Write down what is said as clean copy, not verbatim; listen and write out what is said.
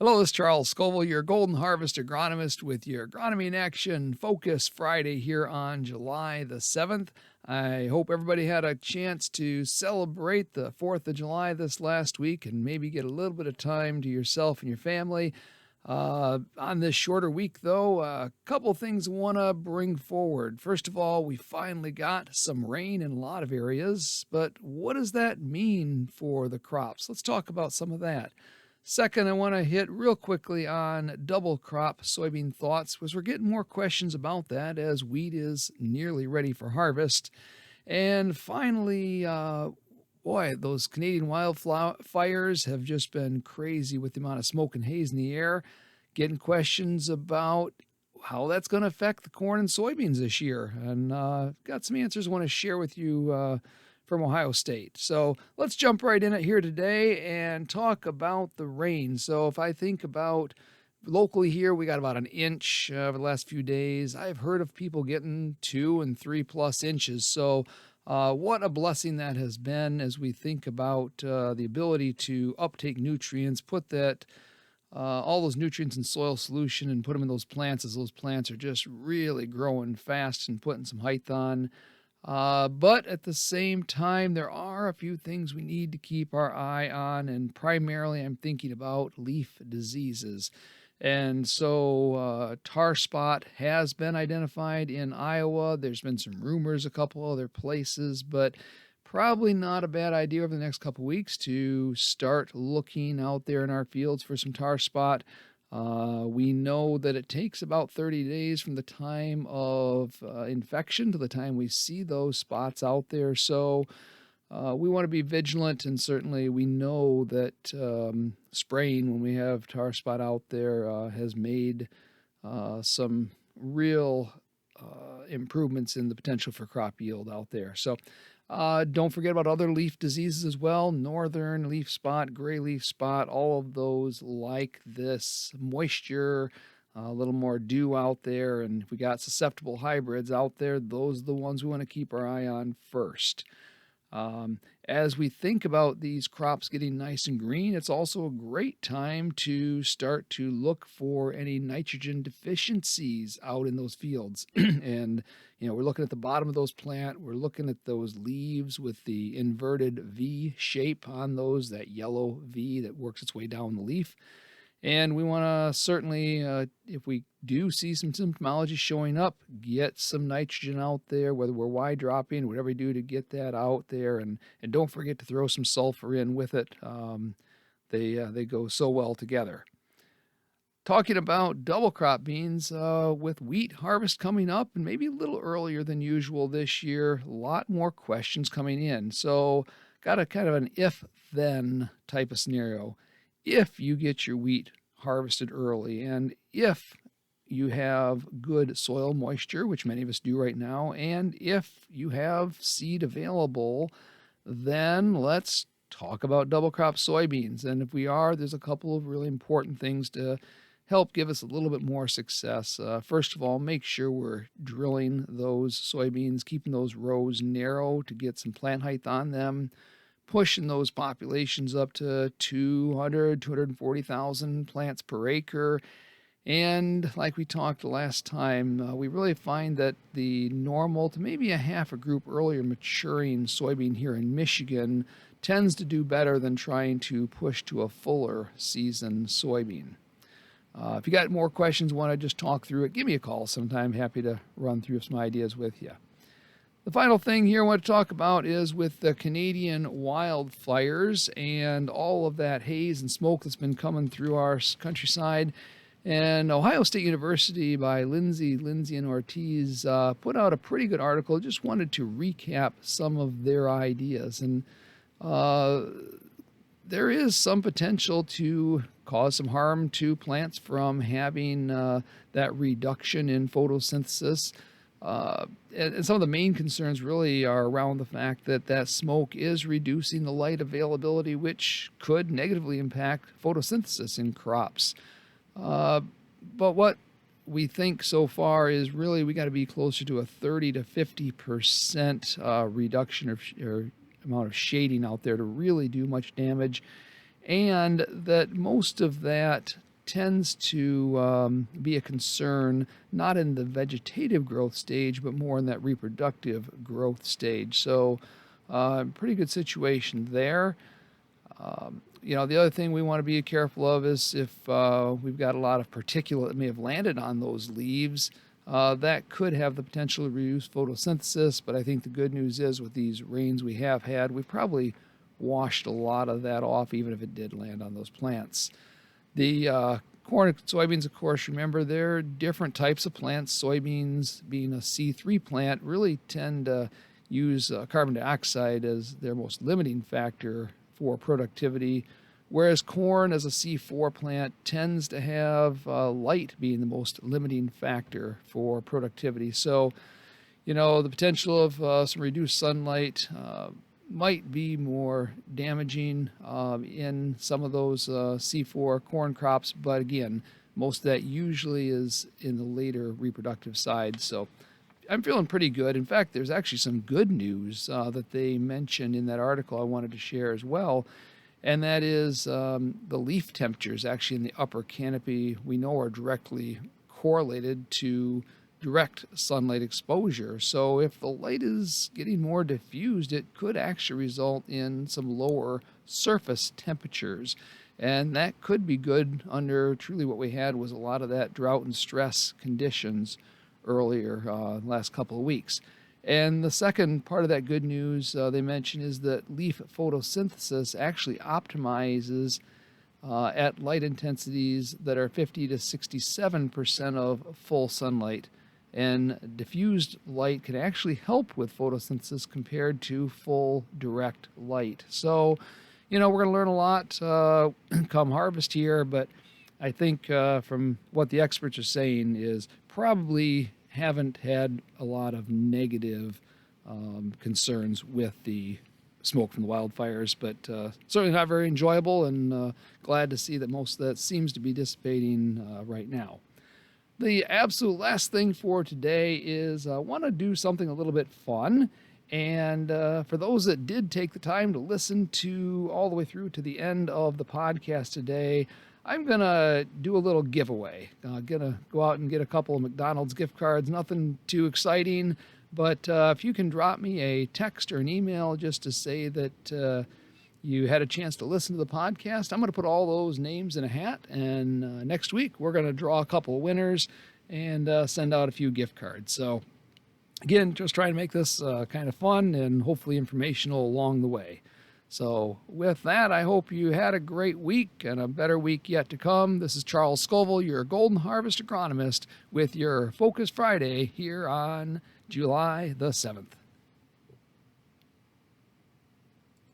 Hello, this is Charles Scoville, your Golden Harvest agronomist with your Agronomy in Action Focus Friday here on July the 7th. I hope everybody had a chance to celebrate the 4th of July this last week and maybe get a little bit of time to yourself and your family. On this shorter week, though, a couple things I want to bring forward. First of all, we finally got some rain in a lot of areas, but what does that mean for the crops? Let's talk about some of that. Second, I want to hit real quickly on double crop soybean thoughts because we're getting more questions about that as wheat is nearly ready for harvest. And finally, boy, those Canadian wildfires have just been crazy with the amount of smoke and haze in the air. Getting questions about how that's going to affect the corn and soybeans this year. And got some answers I want to share with you from Ohio State. So let's jump right in it here today and talk about the rain. So if I think about locally here, we got about an inch over the last few days. I've heard of people getting 2 and 3+ inches. So what a blessing that has been as we think about the ability to uptake nutrients, put that all those nutrients in soil solution and put them in those plants as those plants are just really growing fast and putting some height on. But at the same time, there are a few things we need to keep our eye on, and primarily I'm thinking about leaf diseases. And so tar spot has been identified in Iowa. There's been some rumors a couple other places, but probably not a bad idea over the next couple weeks to start looking out there in our fields for some tar spot. We know that it takes about 30 days from the time of infection to the time we see those spots out there. So we want to be vigilant, and certainly we know that spraying when we have tar spot out there has made some real improvements in the potential for crop yield out there. So don't forget about other leaf diseases as well. Northern leaf spot, gray leaf spot, all of those like this. Moisture, a little more dew out there. And if we got susceptible hybrids out there, those are the ones we want to keep our eye on first. As we think about these crops getting nice and green, it's also a great time to start to look for any nitrogen deficiencies out in those fields. And, we're looking at the bottom of those plant. We're looking at those leaves with the inverted V shape on those, that yellow V that works its way down the leaf. And we want to certainly, if we do see some symptomology showing up, get some nitrogen out there, whether we're wide dropping, whatever we do to get that out there. And don't forget to throw some sulfur in with it. They go so well together. Talking about double crop beans, with wheat harvest coming up and maybe a little earlier than usual this year, a lot more questions coming in. So got a kind of an if-then type of scenario. If you get your wheat harvested early and if you have good soil moisture, which many of us do right now, and if you have seed available, then let's talk about double crop soybeans. And if we are, there's a couple of really important things to help give us a little bit more success. First of all, make sure we're drilling those soybeans, keeping those rows narrow to get some plant height on them, pushing those populations up to 240,000 plants per acre. And like we talked last time, we really find that the normal to maybe a half a group earlier maturing soybean here in Michigan tends to do better than trying to push to a fuller season soybean. If you got more questions, want to just talk through it, give me a call sometime. Happy to run through some ideas with you. The final thing here I want to talk about is with the Canadian wildfires and all of that haze and smoke that's been coming through our countryside. And Ohio State University by Lindsay and Ortiz put out a pretty good article. Just wanted to recap some of their ideas. And there is some potential to cause some harm to plants from having that reduction in photosynthesis. And some of the main concerns really are around the fact that that smoke is reducing the light availability, which could negatively impact photosynthesis in crops. But what we think so far is really we got to be closer to a 30 to 50% reduction or amount of shading out there to really do much damage. And that most of that tends to be a concern not in the vegetative growth stage, but more in that reproductive growth stage. So pretty good situation there. The other thing we want to be careful of is if we've got a lot of particulate that may have landed on those leaves, that could have the potential to reduce photosynthesis. But I think the good news is with these rains we have had, we've probably washed a lot of that off, even if it did land on those plants. The corn and soybeans, of course, remember, they're different types of plants. Soybeans, being a C3 plant, really tend to use carbon dioxide as their most limiting factor for productivity, whereas corn, as a C4 plant, tends to have light being the most limiting factor for productivity. So, the potential of some reduced sunlight might be more damaging in some of those C4 corn crops, but again, most of that usually is in the later reproductive side. So I'm feeling pretty good. In fact, there's actually some good news that they mentioned in that article I wanted to share as well, and that is the leaf temperatures actually in the upper canopy we know are directly correlated to direct sunlight exposure. So if the light is getting more diffused, it could actually result in some lower surface temperatures. And that could be good under truly what we had was a lot of that drought and stress conditions earlier last couple of weeks. And the second part of that good news they mentioned is that leaf photosynthesis actually optimizes at light intensities that are 50 to 67% of full sunlight. And diffused light can actually help with photosynthesis compared to full direct light. So, we're going to learn a lot come harvest here, but I think from what the experts are saying is probably haven't had a lot of negative concerns with the smoke from the wildfires, but certainly not very enjoyable, and glad to see that most of that seems to be dissipating right now. The absolute last thing for today is I want to do something a little bit fun. And for those that did take the time to listen to all the way through to the end of the podcast today, I'm going to do a little giveaway. I'm going to go out and get a couple of McDonald's gift cards. Nothing too exciting, but if you can drop me a text or an email just to say that you had a chance to listen to the podcast, I'm going to put all those names in a hat, and next week we're going to draw a couple of winners and send out a few gift cards. So again, just trying to make this kind of fun and hopefully informational along the way. So with that, I hope you had a great week and a better week yet to come. This is Charles Scoville, your Golden Harvest agronomist, with your Focus Friday here on July the 7th.